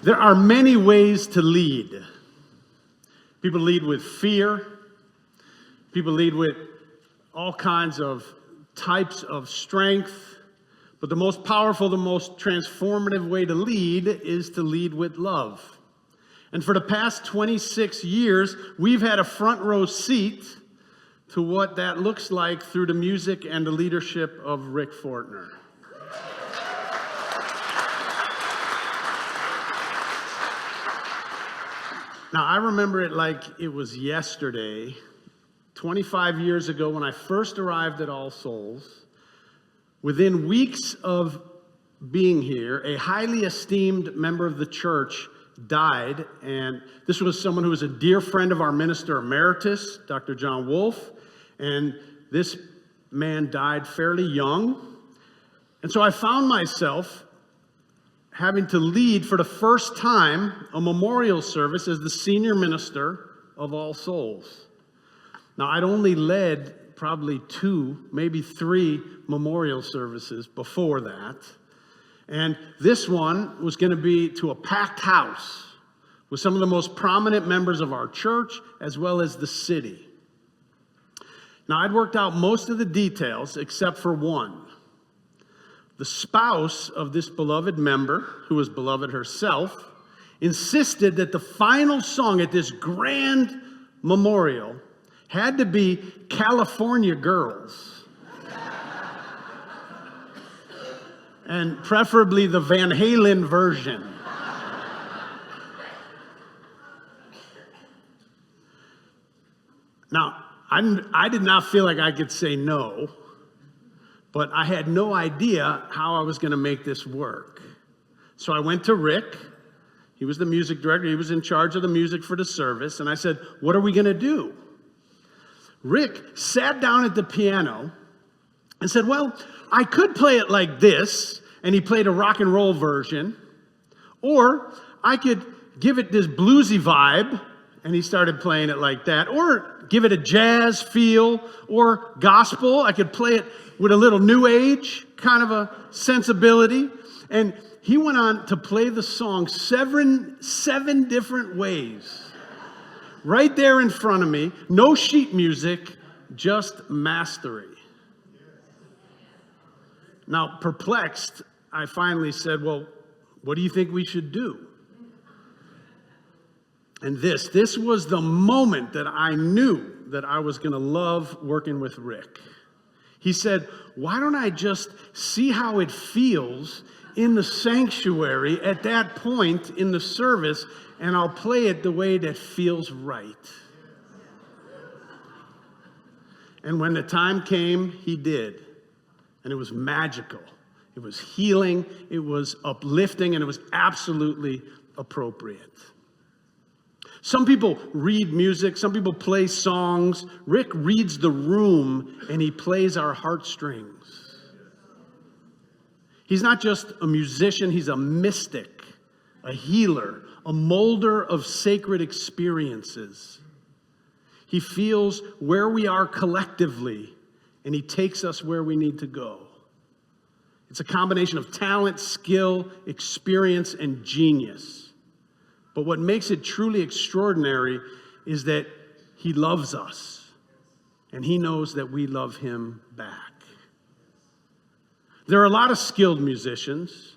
There are many ways to lead. People lead with fear. People lead with all kinds of types of strength. But the most powerful, the most transformative way to lead is to lead with love. And for the past 26 years, we've had a front row seat to what that looks like through the music and the leadership of Rick Fortner. Now, I remember it like it was yesterday, 25 years ago when I first arrived at All Souls. Within weeks of being here, a highly esteemed member of the church died, and this was someone who was a dear friend of our minister emeritus, Dr. John Wolfe, and this man died fairly young. And so I found myself having to lead for the first time a memorial service as the senior minister of All Souls. Now, I'd only led probably 2, maybe 3 memorial services before that. And this one was going to be to a packed house with some of the most prominent members of our church as well as the city. Now, I'd worked out most of the details except for one. The spouse of this beloved member, who was beloved herself, insisted that the final song at this grand memorial had to be California Girls. And preferably the Van Halen version. Now, I did not feel like I could say no, but I had no idea how I was going to make this work. So I went to Rick. He was the music director. He was in charge of the music for the service. And I said, what are we going to do? Rick sat down at the piano and said, well, I could play it like this. And he played a rock and roll version. Or I could give it this bluesy vibe. And he started playing it like that. Or give it a jazz feel or gospel. I could play it with a little new age kind of a sensibility. And he went on to play the song seven different ways. Right there in front of me, no sheet music, just mastery. Now, perplexed, I finally said, well, what do you think we should do? And this was the moment that I knew that I was going to love working with Rick. He said, why don't I just see how it feels in the sanctuary at that point in the service, and I'll play it the way that feels right. And when the time came, he did. And it was magical. It was healing, it was uplifting, and it was absolutely appropriate. Some people read music, some people play songs. Rick reads the room and he plays our heartstrings. He's not just a musician, he's a mystic, a healer, a molder of sacred experiences. He feels where we are collectively and he takes us where we need to go. It's a combination of talent, skill, experience, and genius. But what makes it truly extraordinary is that he loves us, and he knows that we love him back. There are a lot of skilled musicians,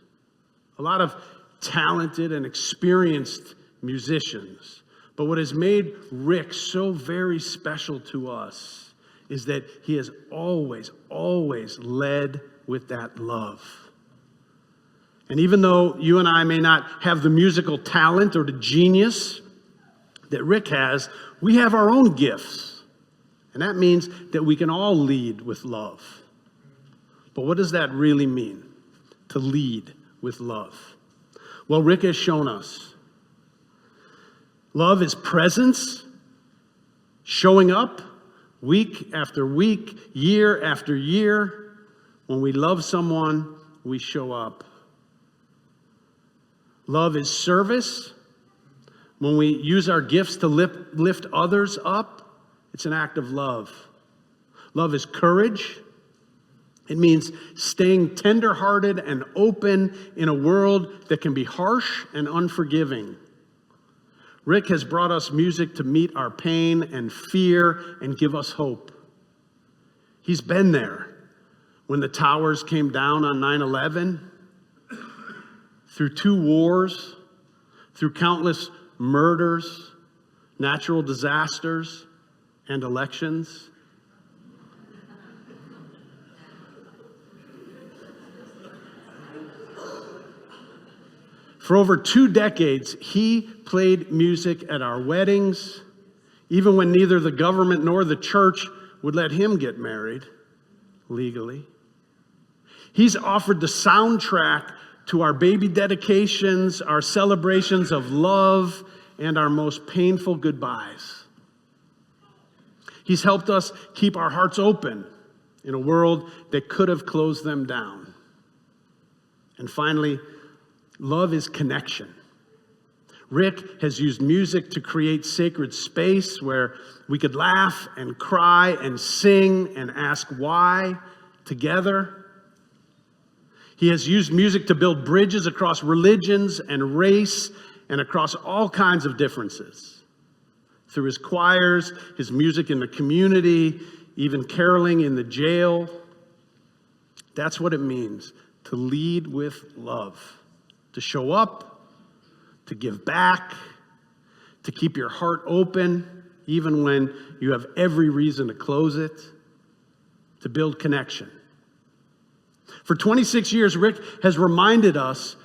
a lot of talented and experienced musicians, but what has made Rick so very special to us is that he has always led with that love. And even though you and I may not have the musical talent or the genius that Rick has, we have our own gifts. And that means that we can all lead with love. But what does that really mean, to lead with love? Well, Rick has shown us. Love is presence, showing up week after week, year after year. When we love someone, we show up. Love is service. When we use our gifts to lift others up, it's an act of love. Love is courage. It means staying tenderhearted and open in a world that can be harsh and unforgiving. Rick has brought us music to meet our pain and fear and give us hope. He's been there when the towers came down on 9/11, through 2 wars, through countless murders, natural disasters, and elections. For over 2 decades, he played music at our weddings, even when neither the government nor the church would let him get married legally. He's offered the soundtrack to our baby dedications, our celebrations of love, and our most painful goodbyes. He's helped us keep our hearts open in a world that could have closed them down. And finally, love is connection. Rick has used music to create sacred space where we could laugh and cry and sing and ask why together. He has used music to build bridges across religions and race and across all kinds of differences. Through his choirs, his music in the community, even caroling in the jail. That's what it means to lead with love. To show up, to give back, to keep your heart open, even when you have every reason to close it, to build connection. For 26 years, Rick has reminded us,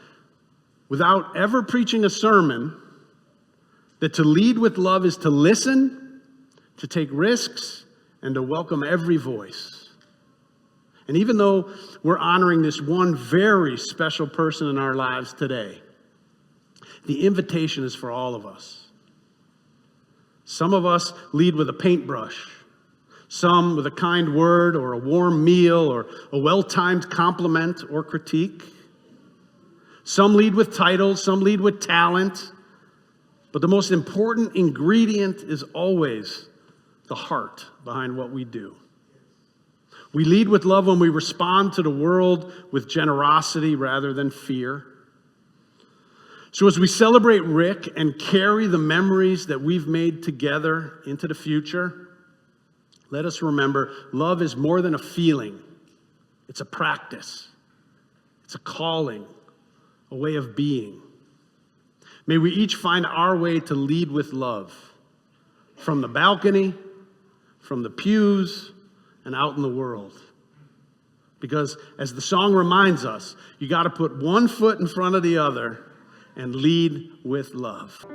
without ever preaching a sermon, that to lead with love is to listen, to take risks, and to welcome every voice. And even though we're honoring this one very special person in our lives today, the invitation is for all of us. Some of us lead with a paintbrush, some with a kind word or a warm meal or a well-timed compliment or critique. Some lead with titles, some lead with talent. But the most important ingredient is always the heart behind what we do. We lead with love when we respond to the world with generosity rather than fear. So as we celebrate Rick and carry the memories that we've made together into the future, let us remember love is more than a feeling. It's a practice. It's a calling, a way of being. May we each find our way to lead with love, from the balcony, from the pews, and out in the world. Because as the song reminds us, you got to put one foot in front of the other and lead with love.